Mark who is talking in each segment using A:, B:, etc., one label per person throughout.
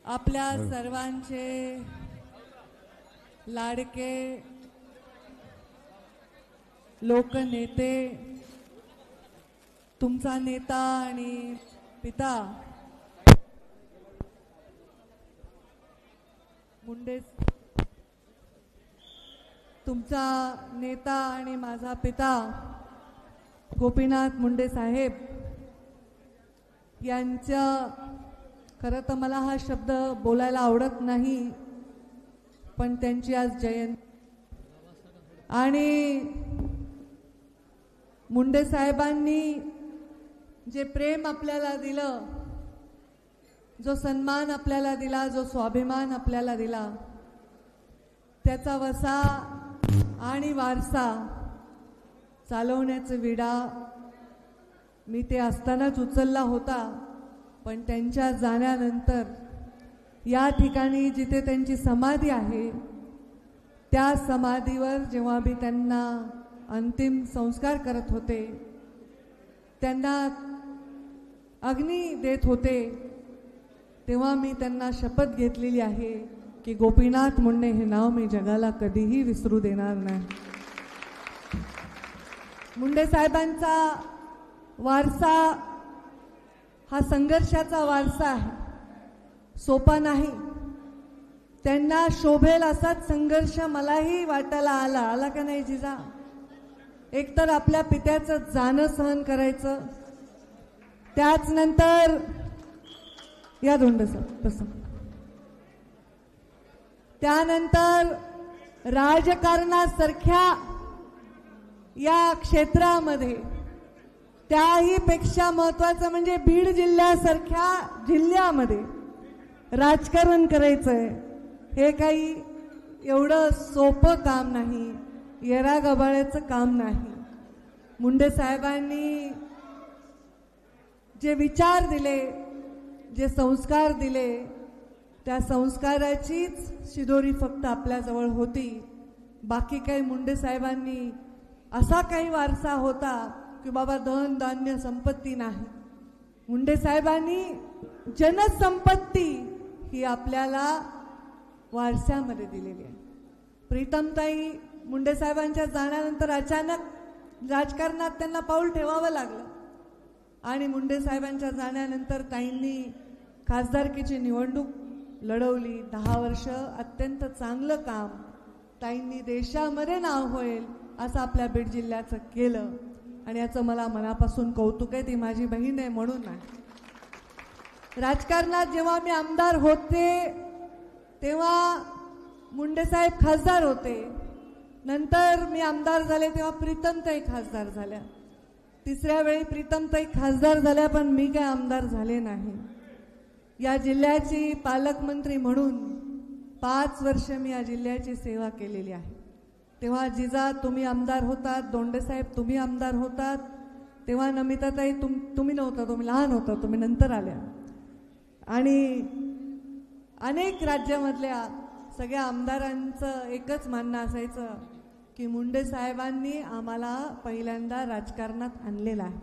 A: आपल्या सर्वांचे लाडके लोकनेते, तुमचा नेता आणि पिता मुंडे, तुमचा नेता आणि माझा पिता गोपीनाथ मुंडे साहेब यांच्या, खरं तर मला हा शब्द बोलायला आवडत नाही, पण त्यांची आज जयंती आणि मुंडे साहेबांनी जे प्रेम आपल्याला दिलं, जो सन्मान आपल्याला दिला, जो स्वाभिमान आपल्याला दिला, त्याचा वसा आणि वारसा चालवण्याचा विडा मी ते असतानाच उचलला होता, पण त्यांच्या जाण्यानंतर या ठिकाणी जिथे त्यांची समाधी आहे त्या समाधीवर जेव्हा मी त्यांना अंतिम संस्कार करत होते, त्यांना अग्नी देत होते, तेव्हा मी त्यांना शपथ घेतलेली आहे की गोपीनाथ मुंडे हे नाव मी जगाला कधीही विसरू देणार नाही. मुंडे साहेबांचा वारसा हा संघर्षाचा वारसा आहे, सोपा नाही. त्यांना शोभेल असाच संघर्ष मलाही वाटायला आला का नाही जिजा? एकतर आपल्या पित्याचं जाणं सहन करायचं, त्याच नंतर या तसं त्यानंतर राजकारणासारख्या या क्षेत्रामध्ये त्याही पेक्षा महत्त्वाचं म्हणजे बीड जिल्ह्यासारख्या जिल्ह्यामध्ये राजकारण करायचंय. हे काही एवढं सोपं काम नाही, येरा गबाळ्याचं काम नाही. मुंडे साहेबांनी जे विचार दिले, जे संस्कार दिले, त्या संस्काराचीच शिदोरी फक्त आपल्याजवळ होती. बाकी काही मुंडे साहेबांनी असा काही वारसा होता की बाबा धन धान्य संपत्ती नाही. मुंडे साहेबांनी जनसंपत्ती ही आपल्याला वारशामध्ये दिलेली आहे. प्रीतमताई मुंडे साहेबांच्या जाण्यानंतर अचानक राजकारणात त्यांना पाऊल ठेवावं लागलं आणि मुंडे साहेबांच्या जाण्यानंतर ताईंनी खासदारकीची निवडणूक लढवली. 10 वर्ष अत्यंत चांगलं काम ताईंनी देशामध्ये नाव होईल असं आपल्या बीड जिल्ह्याचं केलं आणि याचं मला मनापासून कौतुक आहे. ती माझी बहीण आहे म्हणून नाही. राजकारणात जेव्हा मी आमदार होते तेव्हा मुंडे साहेब खासदार होते, नंतर मी आमदार झाले तेव्हा प्रीतमताई खासदार झाल्या, तिसऱ्या वेळी प्रीतमताई खासदार झाल्या, पण मी काय आमदार झाले नाही. या जिल्ह्याची पालकमंत्री म्हणून 5 वर्ष मी या जिल्ह्याची सेवा केलेली आहे. तेव्हा जिजा तुम्ही आमदार होतात, दोंडे साहेब तुम्ही आमदार होतात, तेव्हा नमिताताई तुम्ही नव्हता, तुम्ही लहान होता, तुम्ही नंतर आल्या. आणि अनेक राज्यामधल्या सगळ्या आमदारांचं एकच म्हणणं असायचं की मुंडे साहेबांनी आम्हाला पहिल्यांदा राजकारणात आणलेलं आहे.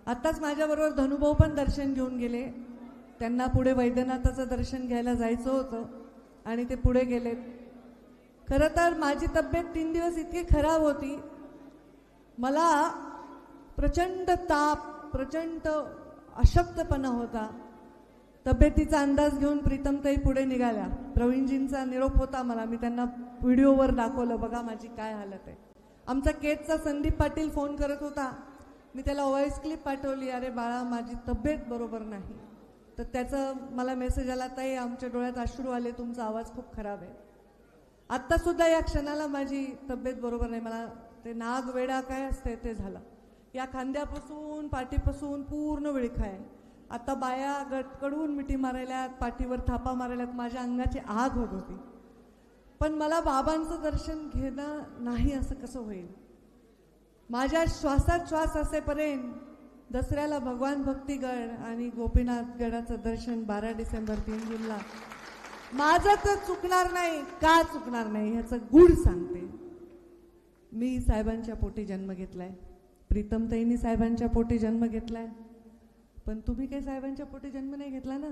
A: आत्ताच माझ्याबरोबर धनुभाऊ पण दर्शन घेऊन गेले. त्यांना पुढे वैद्यनाथाचं दर्शन घ्यायला जायचं होतं आणि ते पुढे गेलेत. खरं तर माझी तब्येत 3 दिवस इतकी खराब होती, मला प्रचंड ताप, प्रचंड अशक्तपणा होता. तब्येतीचा अंदाज घेऊन प्रीतमताई पुढे निघाल्या. प्रवीणजींचा निरोप होता मला, मी त्यांना व्हिडिओवर दाखवलं, बघा माझी काय हालत आहे. आमचा केजचा संदीप पाटील फोन करत होता, मी त्याला व्हॉइस क्लिप पाठवली, अरे बाळा माझी तब्येत बरोबर नाही. तर त्याचा मला मेसेज आला, ताई आमच्या डोळ्यात अश्रू आले, तुमचा आवाज खूप खराब आहे. आत्तासुद्धा या क्षणाला माझी तब्येत बरोबर नाही, मला ते नाग वेडा काय असते ते झालं. या खांद्यापासून पाठीपासून पूर्ण विळखा आहे. आता बाया गटकडून मिठी मारायल्यात, पाठीवर थापा मारायल्यात, माझ्या अंगाची आग होत होती. पण मला बाबांचं दर्शन घेणं नाही असं कसं होईल. माझ्या श्वासात श्वास असेपर्यंत दसऱ्याला भगवान भक्तीगड आणि गोपीनाथ गडाचं दर्शन 12 डिसेंबर 3 जूनला माझं तर चुकणार नाही. का चुकणार नाही ह्याचं गुढ सांगते. मी साहेबांच्या पोटी जन्म घेतलाय, प्रीतमताईंनी साहेबांच्या पोटी जन्म घेतलाय, पण तुम्ही काही साहेबांच्या पोटी जन्म नाही घेतला ना.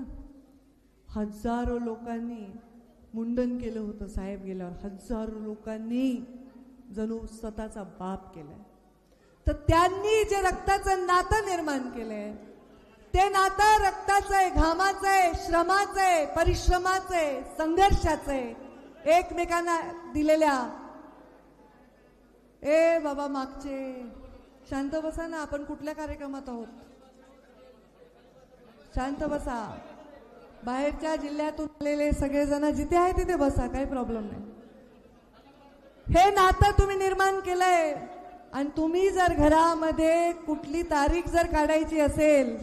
A: हजारो लोकांनी मुंडन केलं होतं साहेब गेल्यावर, हजारो लोकांनी जणू स्वतःचा बाप केलाय. तर त्यांनी जे रक्ताचं नातं निर्माण केलंय ते नातं रक्ताचं आहे, घामाचं आहे, श्रमाचं आहे, परिश्रमाचं आहे, संघर्षाचं आहे, एकमेकांना दिलेल्या. ए बाबा मागचे शांत बसा ना, आपण कुठल्या कार्यक्रमात आहोत? शांत बसा. बाहेरच्या जिल्ह्यातून आलेले सगळेजण जिथे आहे तिथे बसा, काही प्रॉब्लेम नाही. हे नातं तुम्ही निर्माण केलंय. आणि तुम्ही जर घरामध्ये कुठली तारीख जर काढायची असेल,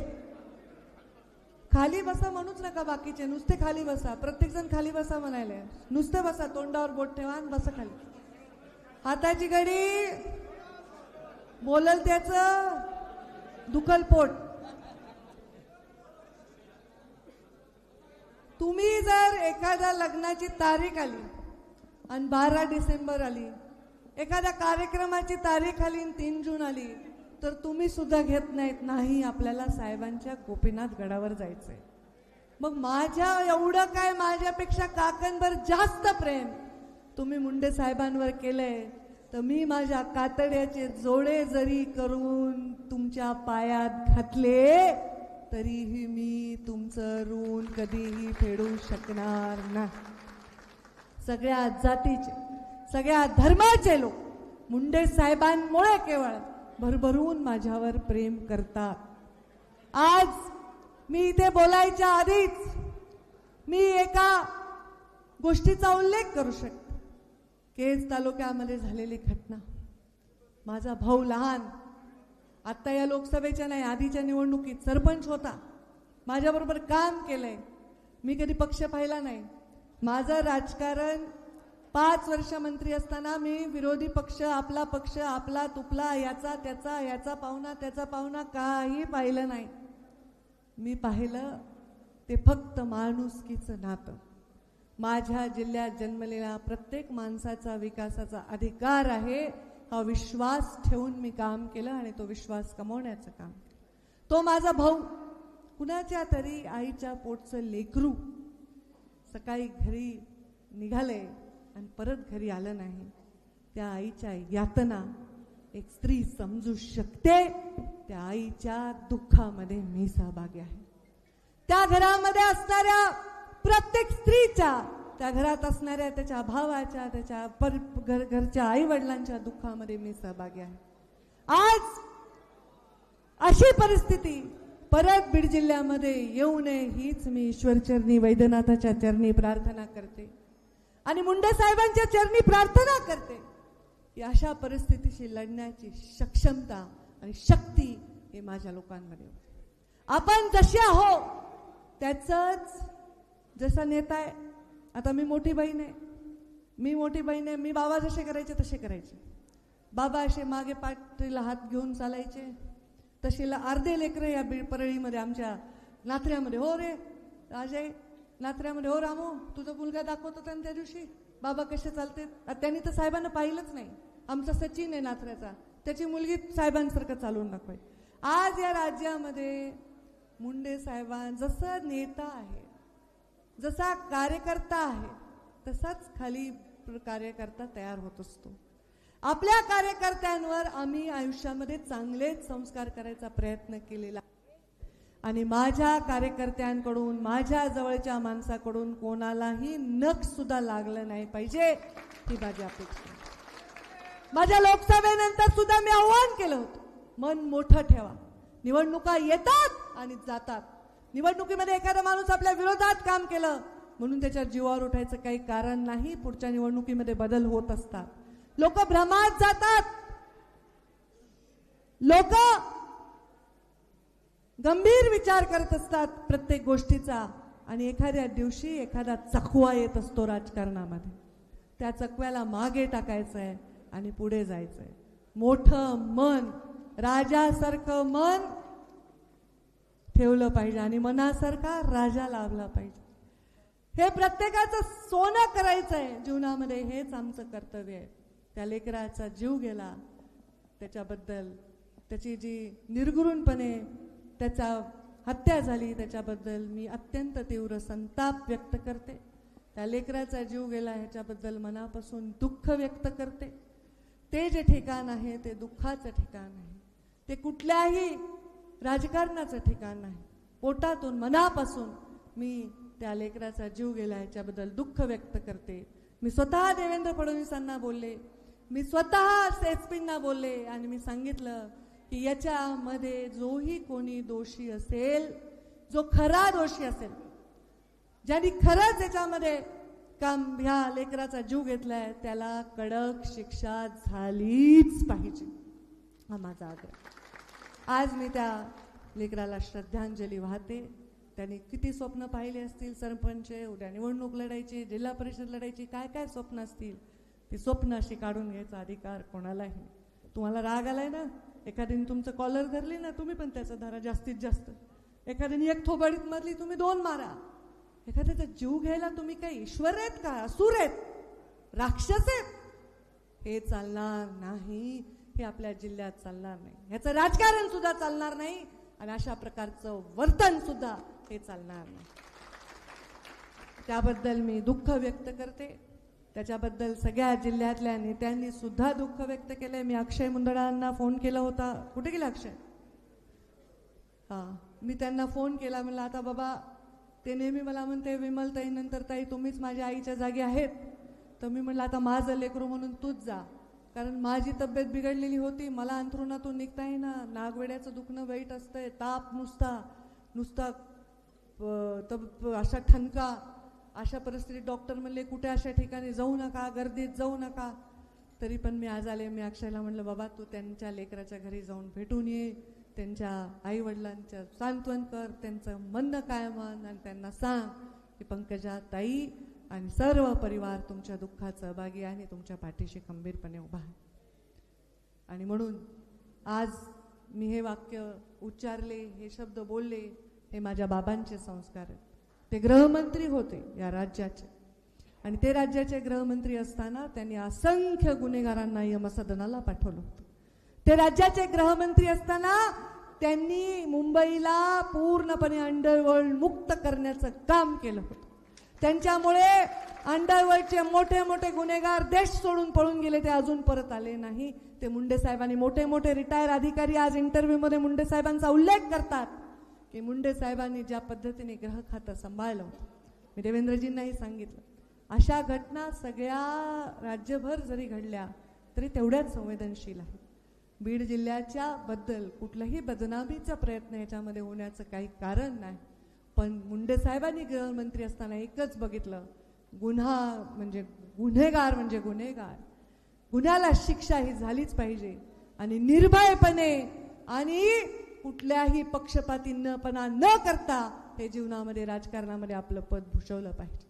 A: खाली बसा म्हणूच नका, बाकीचे नुसते खाली बसा. प्रत्येक जण खाली बसा म्हणायला, नुसते बसा, तोंडावर बोट ठेवा आणि बसा खाली. हाताची घडी, बोलल त्याचं दुखल पोट. तुम्ही जर एखाद्या लग्नाची तारीख आली आणि 12 डिसेंबर आली, एखाद्या कार्यक्रमाची तारीख आली आणि 3 जून आली, तर तुम्ही सुद्धा घेत नाहीत, नाही आपल्याला साहेबांच्या गोपीनाथ गडावर जायचंय. मग माझ्या एवढं काय, माझ्यापेक्षा काकणभर जास्त प्रेम तुम्ही मुंडे साहेबांवर केलंय, तर मी माझ्या कातड्याचे जोडे जरी करून तुमच्या पायात घातले तरीही मी तुमचं ऋण कधीही फेडू शकणार नाही. सगळ्या जातीचे, सगळ्या धर्माचे लोक मुंडे साहेबांमुळे केवळ भरभरून माझ्यावर प्रेम करतात. आज मी इथे बोलायच्या आधीच मी एका गोष्टीचा उल्लेख करू शकते. केज तालुक्यामध्ये झालेली घटना. माझा भाऊ लहान, आता या लोकसभेच्या नाही, आधीच्या निवडणुकीत सरपंच होता, माझ्याबरोबर काम केलंय. मी कधी पक्ष पाहिला नाही. माझं राजकारण 5 वर्ष मंत्री असताना मी विरोधी पक्ष, आपला पक्ष, आपला तुपला, याचा त्याचा, याचा पाहुणा त्याचा पाहुणा, काही पाहिलं नाही. मी पाहिलं ते फक्त माणुसकीचं नातं. माझ्या जिल्ह्यात जन्मलेला प्रत्येक माणसाचा विकासाचा अधिकार आहे, हा विश्वास ठेवून मी काम केलं आणि तो विश्वास कमवण्याचं काम केलं. तो माझा भाऊ कुणाच्या तरी आईच्या पोटचं लेकरू सकाळी घरी निघाले आणि परत घरी आलं नाही. त्या आईच्या यातना एक स्त्री समजू शकते. त्या आईच्या दुःखामध्ये मी सहभागी आहे. त्या घरामध्ये असणाऱ्या प्रत्येक स्त्रीच्या, त्या घरात असणाऱ्या त्याच्या भावाच्या, त्याच्या घरच्या आई वडिलांच्या दुःखामध्ये मी सहभागी आहे. आज अशी परिस्थिती परत बीड जिल्ह्यामध्ये येऊ नये हीच मी ईश्वरचरणी, वैद्यनाथाच्या चरणी प्रार्थना करते आणि मुंडे साहेबांच्या चरणी प्रार्थना करते की अशा परिस्थितीशी लढण्याची सक्षमता आणि शक्ती हे माझ्या लोकांमध्ये होते. आपण जसे आहो त्याचंच, जसा नेता आहे, आता मी मोठी बहीण आहे, मी बाबा जसे करायचे तसे करायचे. बाबा असे मागे पाठीला हात घेऊन चालायचे, तशीला अर्धे लेकरं या परळीमध्ये आमच्या नाथऱ्यामध्ये, हो रे राजे, नाथऱ्यामध्ये, हो रामू तुझा मुलगा दाखवत होता त्या दिवशी बाबा कसे चालते. त्यांनी तर साहेबांना पाहिलंच नाही. आमचा सचिन आहे नाथऱ्याचा, त्याची मुलगी साहेबांसारखं चालवून दाखवाय. आज या राज्यामध्ये मुंडे साहेबां जसा नेता आहे, जसा कार्यकर्ता आहे, तसाच खाली कार्यकर्ता तयार होत असतो. आपल्या कार्यकर्त्यांवर आम्ही आयुष्यामध्ये चांगलेच संस्कार करायचा प्रयत्न केलेला आणि माझ्या कार्यकर्त्यांकडून, माझ्या जवळच्या माणसाकडून कोणालाही नख सुद्धा लागलं नाही पाहिजे, ही माझी अपेक्षा. माझ्या लोकसभेनंतर सुद्धा मी आव्हान केलं होतं, मन मोठं ठेवा. निवडणुका येतात आणि जातात. निवडणुकीमध्ये एखादा माणूस आपल्या विरोधात काम केलं म्हणून त्याच्या जीवावर उठायचं काही कारण नाही. पुढच्या निवडणुकीमध्ये बदल होत असतात. लोक भ्रमात जातात, लोक गंभीर विचार करत असतात प्रत्येक गोष्टीचा आणि एखाद्या दिवशी एखादा चकवा येत असतो राजकारणामध्ये. त्या चकव्याला मागे टाकायचं आहे आणि पुढे जायचं आहे. मोठं मन, राजासारखं मन ठेवलं पाहिजे आणि मनासारखा राजा लाभला पाहिजे. हे प्रत्येकाचं सोनं करायचं आहे जीवनामध्ये, हेच आमचं कर्तव्य आहे. त्या लेकराचा जीव गेला त्याच्याबद्दल, त्याची जी निर्घृणपणे त्याचा हत्या झाली त्याच्याबद्दल मी अत्यंत तीव्र संताप व्यक्त करते. त्या लेकराचा जीव गेला ह्याच्याबद्दल मनापासून दुःख व्यक्त करते. ते जे ठिकाण आहे ते दुःखाचं ठिकाण आहे, ते कुठल्याही राजकारणाचं ठिकाण नाही. पोटातून मनापासून मी त्या लेकराचा जीव गेला ह्याच्याबद्दल दुःख व्यक्त करते. मी स्वतः देवेंद्र फडणवीसांना बोलले, मी स्वतः एसपींना बोलले आणि मी सांगितलं की याच्यामध्ये जोही कोणी दोषी असेल, जो खरा दोषी असेल, ज्यांनी खरंच याच्यामध्ये काम ह्या लेकराचा जीव घेतलाय, त्याला कडक शिक्षा झालीच पाहिजे, हा माझा आग्रह. आज मी त्या लेकराला श्रद्धांजली वाहते. त्यांनी किती स्वप्न पाहिले असतील, सरपंच उद्या निवडणूक लढायची, जिल्हा परिषद लढायची, काय काय स्वप्न असतील, ती स्वप्न अशी काढून घ्यायचा अधिकार कोणालाही. तुम्हाला राग आलाय ना, एखाद्याने तुमचं कॉलर धरली ना, तुम्ही पण त्याचा धरा जास्तीत जास्त. एखाद्याने एक थोबाडीत मारली, तुम्ही 2 मारा. एखाद्याचा जीव घ्यायला तुम्ही काय ईश्वर आहेत का, असुर आहेत, राक्षस आहेत? हे चालणार नाही, हे आपल्या जिल्ह्यात चालणार नाही, ह्याचं राजकारण सुद्धा चालणार नाही आणि अशा प्रकारचं वर्तन सुद्धा हे चालणार नाही. त्याबद्दल मी दुःख व्यक्त करते. त्याच्याबद्दल सगळ्या जिल्ह्यातल्या नेत्यांनी सुद्धा दुःख व्यक्त केलंय. मी अक्षय मुंदडांना फोन केला होता. कुठे गेला अक्षय? मी त्यांना फोन केला. म्हणलं आता बाबा, ते नेहमी मला म्हणते विमलताई नंतर ताई तुम्हीच माझ्या आईच्या जागी आहेत. तर मी म्हणलं आता माझं लेकरू म्हणून तूच जा, कारण माझी तब्येत बिघडलेली होती, मला अंथरुणातून निघता येईना, नागवेड्याचं दुखणं वाईट असतंय, ताप नुसता अशा ठणका. अशा परिस्थितीत डॉक्टर म्हणले कुठे अशा ठिकाणी जाऊ नका, गर्दीत जाऊ नका. तरी पण मी आज आले. मी अक्षयला म्हणलं बाबा तू त्यांच्या लेकराच्या घरी जाऊन भेटून ये, त्यांच्या आईवडिलांचं सांत्वन कर, त्यांचं म्हणणं काय म्हण आणि त्यांना सांग की पंकजा ताई आणि सर्व परिवार तुमच्या दुःखात सहभागी आहे, तुमच्या पाठीशी खंबीरपणे उभा आहे. आणि म्हणून आज मी हे वाक्य उच्चारले, हे शब्द बोलले, हे माझ्या बाबांचे संस्कार आहेत. ते गृहमंत्री होते या राज्याचे आणि ते राज्याचे गृहमंत्री असताना त्यांनी असंख्य गुन्हेगारांना यमसदनाला पाठवलं होतं. ते राज्याचे गृहमंत्री असताना त्यांनी मुंबईला पूर्णपणे अंडरवर्ल्ड मुक्त करण्याचं काम केलं होतं. त्यांच्यामुळे अंडरवर्ल्डचे मोठे मोठे गुन्हेगार देश सोडून पळून गेले, ते अजून परत आले नाही. ते मुंडे साहेबांनी, मोठे मोठे रिटायर अधिकारी आज इंटरव्ह्यूमध्ये मुंडे साहेबांचा उल्लेख करतात की मुंडे साहेबांनी ज्या पद्धतीने गृह खातं सांभाळलं होतं. मी देवेंद्रजींनाही सांगितलं, अशा घटना सगळ्या राज्यभर जरी घडल्या तरी तेवढ्याच संवेदनशील आहेत. बीड जिल्ह्याच्या बद्दल कुठलाही बदनामीचा प्रयत्न याच्यामध्ये होण्याचं काही कारण नाही. पण मुंडे साहेबांनी गृहमंत्री असताना एकच बघितलं, गुन्हा म्हणजे गुन्हेगार म्हणजे गुन्हेगार, गुन्ह्याला शिक्षा ही झालीच पाहिजे आणि निर्भयपणे आणि कुठल्याही पक्षपातीपणा न करता हे जीवनामध्ये राजकारणामध्ये आपलं पद भूषवलं पाहिजे.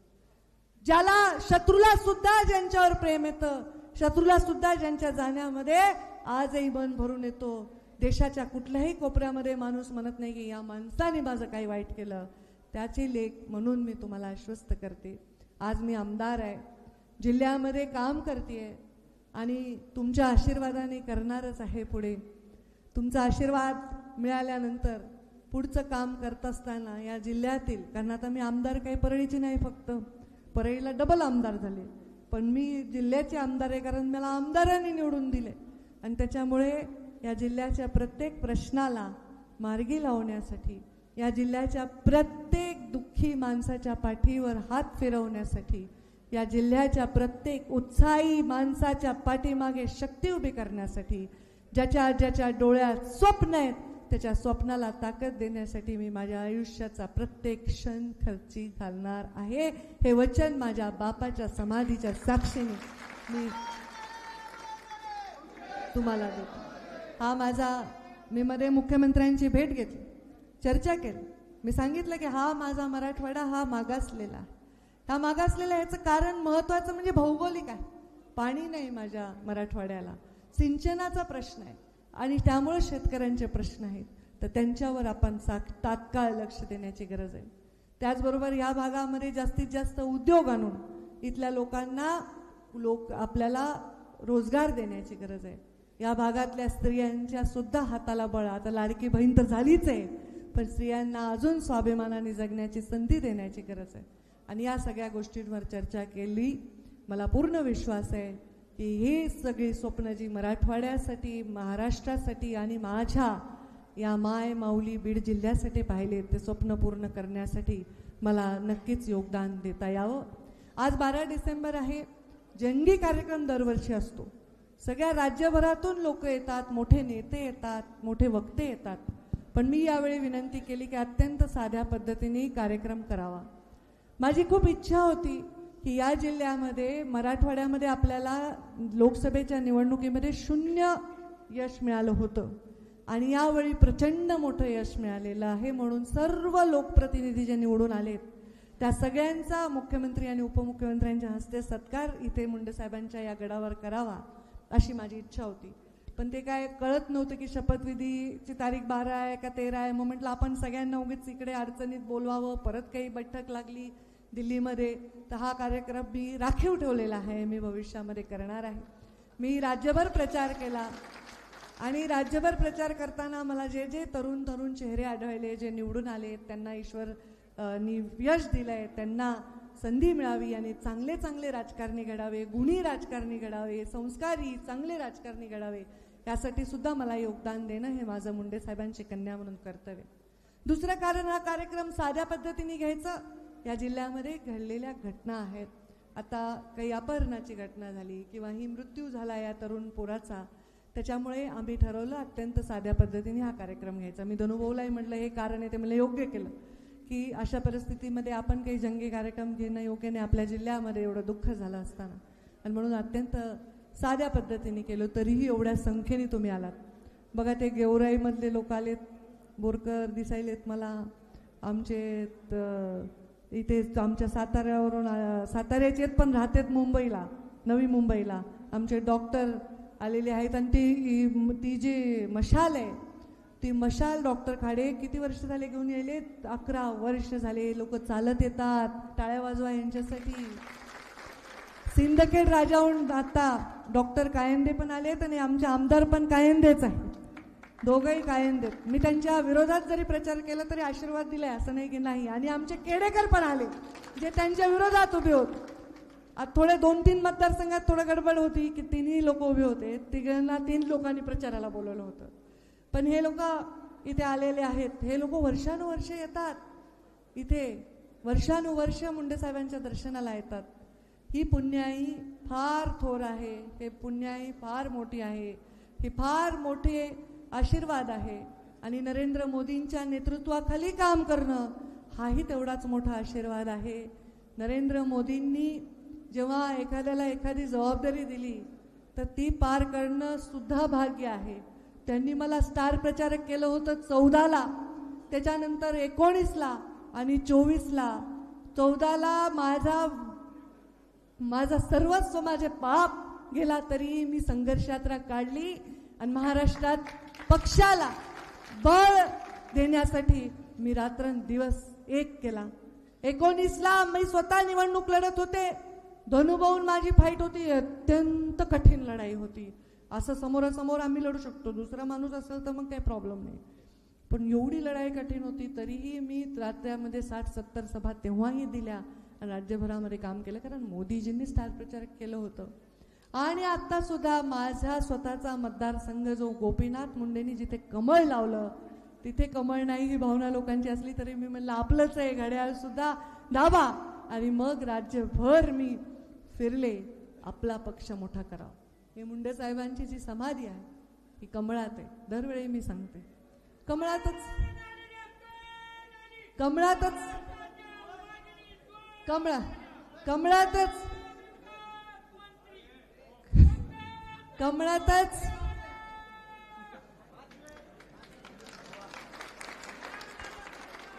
A: ज्याला शत्रूला सुद्धा ज्यांच्यावर प्रेम येतं, शत्रूला सुद्धा ज्यांच्या जाण्यामध्ये आजही मन भरून येतो, देशाच्या कुठल्याही कोपऱ्यामध्ये माणूस म्हणत नाही की या माणसाने माझं काही वाईट केलं, त्याची लेख म्हणून मी तुम्हाला आश्वस्त करते. आज मी आमदार आहे, जिल्ह्यामध्ये काम करते आणि तुमच्या आशीर्वादाने करणारच आहे पुढे. तुमचा आशीर्वाद मिळाल्यानंतर पुढचं काम करत असताना या जिल्ह्यातील, कारण आता मी आमदार काही परळीची नाही, फक्त परळीला डबल आमदार झाले, पण मी जिल्ह्याचे आमदार आहे कारण मला आमदारांनी निवडून दिले आणि त्याच्यामुळे या जिल्ह्याच्या प्रत्येक प्रश्नाला मार्गी लावण्यासाठी, या जिल्ह्याच्या प्रत्येक दुःखी माणसाच्या पाठीवर हात फिरवण्यासाठी, या जिल्ह्याच्या प्रत्येक उत्साही माणसाच्या पाठीमागे शक्ती उभी करण्यासाठी, ज्याच्या डोळ्यात स्वप्न आहेत त्याच्या स्वप्नाला ताकद देण्यासाठी मी माझ्या आयुष्याचा प्रत्येक क्षण खर्ची घालणार आहे. हे वचन माझ्या बापाच्या समाधीच्या साक्षीने मी तुम्हाला देतो. हा माझा, मी मध्ये मुख्यमंत्र्यांची भेट घेतली, चर्चा केली, मी सांगितलं की हा माझा मराठवाडा हा मागासलेला, हा मागासलेला ह्याचं कारण महत्त्वाचं म्हणजे भौगोलिक आहे. पाणी नाही माझ्या मराठवाड्याला, सिंचनाचा प्रश्न आहे आणि त्यामुळे शेतकऱ्यांचे प्रश्न आहेत, तर त्यांच्यावर आपण तात्काळ लक्ष देण्याची गरज आहे. त्याचबरोबर या भागामध्ये जास्तीत जास्त उद्योग आणून इथल्या लोकांना आपल्याला रोजगार देण्याची गरज आहे. या भागातल्या स्त्रियांच्या सुद्धा हाताला बळ, आता लाडकी बहीण तर झालीच आहे, पण स्त्रियांना अजून स्वाभिमानाने जगण्याची संधी देण्याची गरज आहे. आणि या सगळ्या गोष्टींवर चर्चा केली. मला पूर्ण विश्वास आहे की ही सगळी स्वप्न जी मराठवाड्यासाठी, महाराष्ट्रासाठी आणि माझ्या या माय माऊली बीड जिल्ह्यासाठी पाहिले, ते स्वप्न पूर्ण करण्यासाठी मला नक्कीच योगदान देता यावं. आज 12 डिसेंबर आहे. जंगी कार्यक्रम दरवर्षी असतो. सगळ्या राज्यभरातून लोक येतात, मोठे नेते येतात, मोठे वक्ते येतात. पण मी यावेळी विनंती केली की अत्यंत साध्या पद्धतीने कार्यक्रम करावा. माझी खूप इच्छा होती की या जिल्ह्यामध्ये, मराठवाड्यामध्ये आपल्याला लोकसभेच्या निवडणुकीमध्ये 0 यश मिळालं होतं आणि यावेळी प्रचंड मोठं यश मिळालेलं आहे. म्हणून सर्व लोकप्रतिनिधी जे निवडून आलेत त्या सगळ्यांचा मुख्यमंत्री आणि उपमुख्यमंत्र्यांच्या हस्ते सत्कार इथे मुंडे साहेबांच्या या गडावर करावा अशी माझी इच्छा होती. पण ते काय कळत नव्हतं की शपथविधीची तारीख 12 आहे का 13 आहे. मग म्हटलं आपण सगळ्यांना उगीच इकडे अडचणीत बोलवावं, परत काही बैठक लागली दिल्लीमध्ये, तर हा कार्यक्रम मी राखीव ठेवलेला आहे. मी भविष्यामध्ये करणार आहे. मी राज्यभर प्रचार केला आणि राज्यभर प्रचार करताना मला जे जे तरुण चेहरे आढळले, जे निवडून आले, त्यांना ईश्वरनी यश दिलंय, त्यांना संधी मिळावी आणि चांगले चांगले राजकारणी घडावे, गुणी राजकारणी घडावे, संस्कारी चांगले राजकारणी घडावे, यासाठी सुद्धा मला योगदान देणं हे माझं मुंडे साहेबांची कन्या म्हणून कर्तव्य. दुसरं कारण, हा कार्यक्रम साध्या पद्धतीने घ्यायचं. या जिल्ह्यामध्ये घडलेल्या घटना आहेत. आता काही अपहरणाची घटना झाली किंवा ही मृत्यू झाला या तरुण पोराचा, त्याच्यामुळे आम्ही ठरवलं अत्यंत साध्या पद्धतीने हा कार्यक्रम घ्यायचा. मी धनुभाऊलाही म्हटलं हे कारण आहे, ते मला योग्य केलं की अशा परिस्थितीमध्ये आपण काही जंगी कार्यक्रम घेणं योग्य नाही, आपल्या जिल्ह्यामध्ये एवढं दुःख झालं असताना. आणि म्हणून अत्यंत साध्या पद्धतीने केलं. तरीही एवढ्या संख्येने तुम्ही आलात. बघा, ते गेवराईमधले लोक आलेत, बोरकर दिसायलेत मला, आमचे इथे आमच्या साताऱ्यावरून, साताऱ्याचे पण राहतात मुंबईला, नवी मुंबईला आमचे डॉक्टर आलेले आहेत. आणि ती जी मशाल आहे, ती मशाल डॉक्टर खाडे किती वर्ष झाले घेऊन यायले? 11 वर्ष झाले. लोक चालत येतात, टाळ्या वाजवा यांच्यासाठी. सिंदखेड राजाहून आता डॉक्टर कायंदे पण आलेत आणि आमचे आमदार पण कायंदेच आहे, दोघंही कायंदेत. मी त्यांच्या विरोधात जरी प्रचार केला तरी आशीर्वाद दिलाय, असं नाही की नाही. आणि आमचे केडेकर पण आले, जे त्यांच्या विरोधात उभे होते. आता थोडे 2-3 मतदारसंघात थोडं गडबड होती की 3ही लोक उभे होते, तिघांना 3 लोकांनी प्रचाराला बोलवलं होतं. पण हे लोक इथे आलेले आहेत. हे लोक वर्षानुवर्ष येतात इथे, वर्षानुवर्ष मुंडे साहेबांच्या दर्शनाला येतात. ही पुण्याई फार थोर आहे, हे पुण्याई फार मोठी आहे, हे फार मोठे आशीर्वाद आहे. आणि नरेंद्र मोदींच्या नेतृत्वाखाली काम करणं हाही तेवढाच मोठा आशीर्वाद आहे. नरेंद्र मोदींनी जेव्हा एखाद्याला एखादी जबाबदारी दिली तर ती पार करणं सुद्धा भाग्य आहे. त्यांनी मला स्टार प्रचारक केलं होतं 14ला, त्याच्यानंतर 19ला आणि 24ला. 14ला माझा सर्वस्व, माझे पाप गेला तरी मी संघर्ष यात्रा काढली आणि महाराष्ट्रात पक्षाला बळ देण्यासाठी मी रात्रंदिवस एक केला. 19ला मी स्वतः निवडणूक लढत होते. धनुभाऊन माझी फाईट होती, अत्यंत कठीण लढाई होती. असं समोरासमोर आम्ही लढू शकतो, दुसरा माणूस असेल तर मग काही प्रॉब्लेम नाही. पण एवढी लढाई कठीण होती तरीही मी राज्यामध्ये 60-70 सभा तेव्हाही दिल्या आणि राज्यभरामध्ये काम केलं, कारण मोदीजींनी स्टार प्रचारक केलं होतं. आणि आता सुद्धा माझा स्वतःचा मतदारसंघ जो गोपीनाथ मुंडेंनी जिथे कमळ लावलं तिथे कमळ नाही ही भावना लोकांची असली तरी मी म्हणलं आपलंच आहे, घड्याळ सुद्धा दाबा. आणि मग राज्यभर मी फिरले, आपला पक्ष मोठा करावा. हे मुंडे साहेबांची जी समाधी आहे ही कमळात आहे. दरवेळी मी सांगते, कमळातच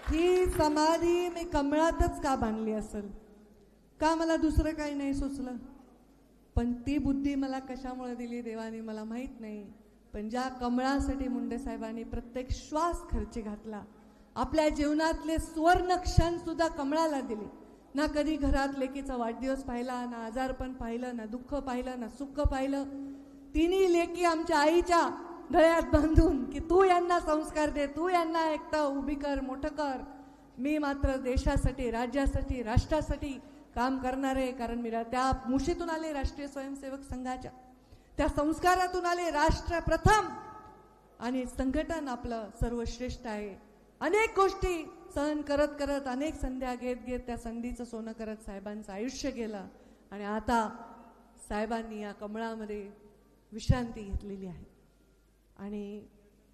A: ही समाधी मी कमळातच का बांधली असेल, का मला दुसरं काही नाही सुचलं. पण ती बुद्धी मला कशामुळे दिली देवाने मला माहीत नाही. पण ज्या कमळासाठी मुंडे साहेबांनी प्रत्येक श्वास खर्ची घातला, आपल्या जीवनातले सुवर्ण क्षण सुद्धा कमळाला दिले. ना कधी घरात लेकीचा वाढदिवस पाहिला, ना आजारपण पाहिलं, ना दुःख पाहिलं, ना सुख पाहिलं. तिन्ही लेकी आमच्या आईच्या गळ्यात बांधून की तू यांना संस्कार दे, तू यांना एकता उभी कर, मोठं कर. मी मात्र देशासाठी, राज्यासाठी, राष्ट्रासाठी काम करणार आहे. कारण मी त्या मुशीतून आले, राष्ट्रीय स्वयंसेवक संघाच्या त्या संस्कारातून आले. राष्ट्र प्रथम आणि संघटन आपलं सर्वश्रेष्ठ आहे. अनेक गोष्टी सहन करत करत, अनेक संध्या घेत घेत त्या संधीचं सोनं करत साहेबांचं आयुष्य गेलं. आणि आता साहेबांनी या कमळामध्ये विश्रांती घेतलेली आहे. आणि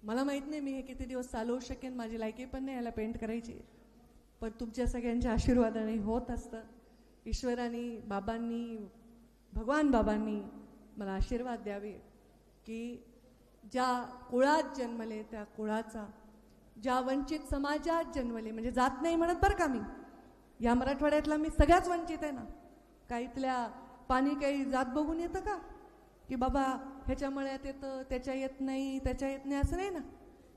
A: मला माहीत नाही मी हे किती दिवस चालवू शकेन, माझी लायकी पण नाही याला पेंट करायची, पण तुमच्या सगळ्यांच्या आशीर्वादाने होत असतं. ईश्वराने, बाबांनी, भगवान बाबांनी मला आशीर्वाद द्यावे की ज्या कुळात जन्मले त्या कुळाचा, ज्या वंचित समाजात जन्मले, म्हणजे जात नाही म्हणत बरं का, मी या मराठवाड्यातला मी सगळ्याच वंचित आहे ना. काही इथल्या पाणी काही जात बघून येतं का की बाबा ह्याच्या मळ्यात येतं, त्याच्या येत नाही, त्याच्या येत नाही, असं नाही ना.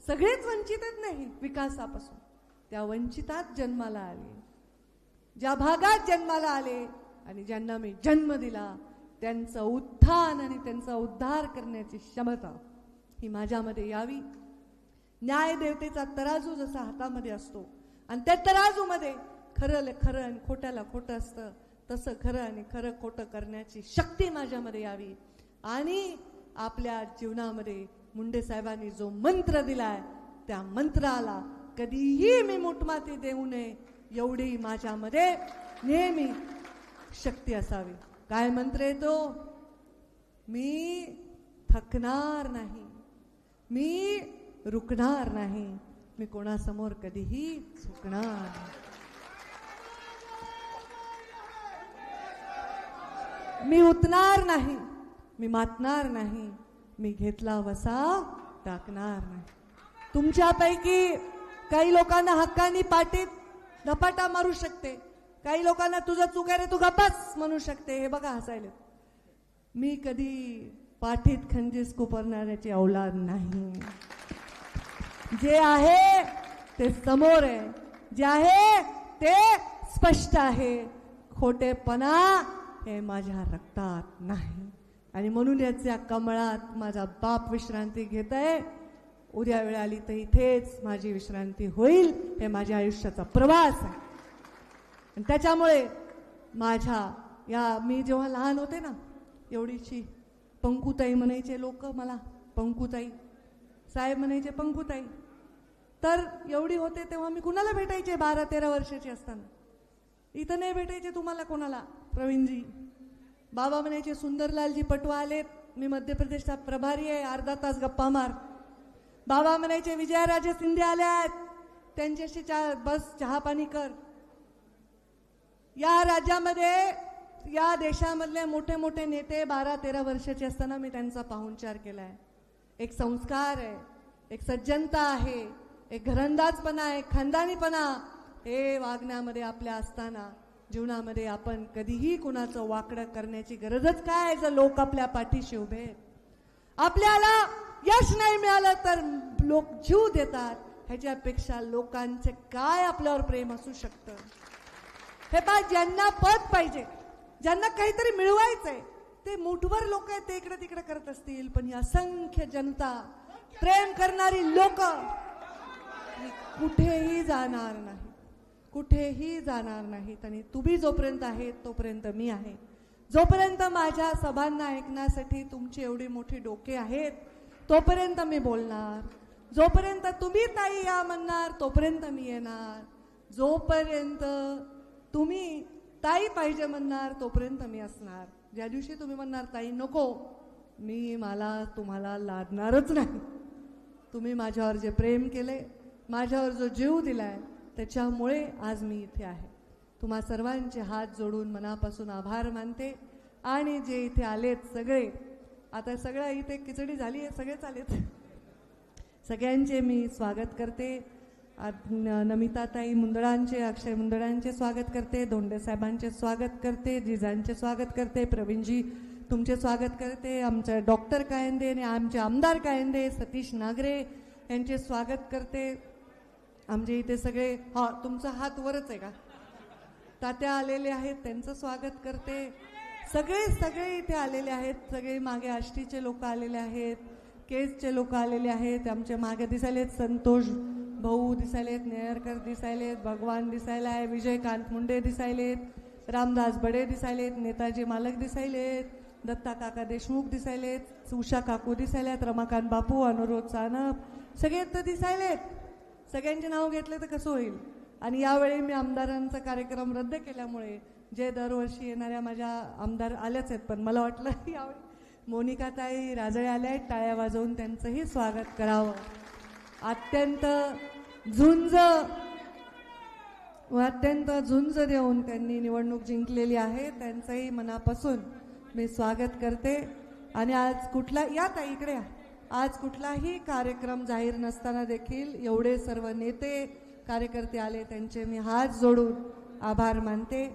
A: सगळेच वंचित आहेत नाही विकासापासून. त्या वंचितात जन्माला आले, ज्या भागात जन्माला आले आणि ज्यांना मी जन्म दिला त्यांचं उत्थान आणि त्यांचा उद्धार करण्याची क्षमता ही माझ्यामध्ये यावी. न्याय देवतेचा तराजू जसा हातामध्ये असतो आणि त्या तराजूमध्ये खरं खरं आणि खोट्याला खोटं असतं, तसं खरं आणि खरं खोटं करण्याची शक्ती माझ्यामध्ये यावी. आणि आपल्या जीवनामध्ये मुंडे साहेबांनी जो मंत्र दिलाय त्या मंत्राला कधीही मी मुठमाती देऊ नये एवढी माझ्यामध्ये नेहमी शक्ती असावी. काय मंत्र आहे तो? मी थकणार नाही, मी रुकणार नाही, मी कोणासमोर कधीही झुकणार नाही. मी उतणार नाही, मी मातणार नाही, मी घेतला वसा टाकणार नाही. तुमच्यापैकी काही लोकांना हक्कानी पाठीत धपाटा मारू शकते, काही लोकांना तुझं चूक आहे रे तू गप्पाच म्हणू शकते. हे बघा हसायले. मी कधी पाठीत खंजीस कुपरणाऱ्याची औलाद नाही. जे आहे ते समोर आहे, जे आहे ते स्पष्ट आहे. खोटेपणा हे माझ्या रक्तात नाही. आणि म्हणून याच्या कमळात माझा बाप विश्रांती घेत आहे. उद्या वेळ आली तर इथेच माझी विश्रांती होईल. हे माझ्या आयुष्याचा प्रवास आहे. आणि त्याच्यामुळे माझ्या मी जेव्हा लहान होते ना, एवढीशी पंकुताई म्हणायचे लोक मला, पंकुताई साहेब म्हणायचे पंकुताई. तर एवढी होते तेव्हा मी कुणाला भेटायचे 12-13 वर्षाची असताना. इथं नाही भेटायचे तुम्हाला कोणाला, प्रवीणजी. बाबा म्हणायचे सुंदरलालजी पटवा आलेत, मी मध्य प्रदेशचा प्रभारी आहे, अर्धा तास गप्पा मार. बाबा म्हणायचे विजयाराजे शिंदे आल्यात, त्यांच्याशी बस चहा पाणी कर. या राज्यामध्ये, या देशामधले मोठे मोठे नेते 12-13 वर्षाचे असताना मी त्यांचा पाहुणचार केलाय. एक संस्कार आहे, एक सज्जनता आहे, एक घरंदाजपणा आहे, खानदानीपणा हे वागण्यामध्ये आपल्या असताना जीवनामध्ये आपण कधीही कुणाचं वाकडं करण्याची गरजच काय, जर लोक आपल्या पाठीशी उभे आहेत. आपल्याला यश नाही मिळालं तर लोक जीव देतात, ह्याच्यापेक्षा लोकांचे काय आपल्यावर प्रेम असू शकतं. हे पहा, ज्यांना पद पाहिजे, ज्यांना काहीतरी मिळवायचंय, ते मुठभर लोक आहेत, ते इकडे तिकडे करत असतील, पण ही असंख्य जनता, प्रेम करणारी लोक कुठेही जाणार नाही, कुठेही जाणार नाहीत. आणि तुम्ही जोपर्यंत आहेत तोपर्यंत मी आहे. जोपर्यंत माझ्या सभांना ऐकण्यासाठी तुमची एवढी मोठी डोके आहेत तोपर्यंत मी बोलणार. जोपर्यंत तुम्ही ताई या म्हणणार तोपर्यंत मी येणार. जोपर्यंत तुम्ही ताई पाहिजे म्हणणार तोपर्यंत मी असणार. ज्या दिवशी तुम्ही म्हणणार ताई नको, मला तुम्हाला लादणारच नाही. तुम्ही माझ्यावर जे प्रेम केले, माझ्यावर जो जीव दिलाय, त्याच्यामुळे आज मी इथे आहे. तुम्हा सर्वांचे हात जोडून मनापासून आभार मानते. आणि जे इथे आलेत सगळे, आता सगळं इथे खिचडी झाली आहे, सगळेच आलेत, सगळ्यांचे मी स्वागत करते. नमिताताई मुंदळांचे, अक्षय मुंदळांचे स्वागत करते, धोंडे साहेबांचे स्वागत करते, जिजांचे स्वागत करते, प्रवीणजी तुमचे स्वागत करते, आमचे डॉक्टर कायंदे आणि आमचे आमदार कायंदे सतीश नागरे यांचे स्वागत करते. आमचे इथे सगळे, तुमचा हात वरच आहे का, तात्या आलेले आहेत, त्यांचं स्वागत करते. सगळे इथे आलेले आहेत, सगळे मागे आष्टीचे लोक आलेले आहेत, केसचे लोक आलेले आहेत. आमचे मागे दिसायलेत संतोष भाऊ दिसायलेत, नेहरकर दिसायलेत, भगवान दिसायलाय, विजयकांत मुंडे दिसायलेत, रामदास बडे दिसायलेत, नेताजी मालक दिसायलेत, दत्ता काका देशमुख दिसायलेत, उषा काकू दिसायलेत, रमाकांत बापू, अनुरोध सानप सगळे तर दिसायलेत. सगळ्यांचे नाव घेतले तर कसं होईल. आणि यावेळी मी आमदारांचा कार्यक्रम रद्द केल्यामुळे जे दरवर्षी येणाऱ्या माझ्या आमदार आल्याच आहेत, पण मला वाटलं यावेळी मोनिकाताई राजळे आल्या आहेत, टाळ्या वाजवून त्यांचंही स्वागत करावं. अत्यंत झुंज देऊन त्यांनी निवडणूक जिंकलेली आहे. त्यांचंही मनापासून मी स्वागत करते. आणि आज या ताई इकडे या. आज कुठलाही कार्यक्रम जाहीर नसताना देखील एवढे सर्व नेते कार्यकर्ते आले, त्यांचे मी हात जोडून आभार मानते.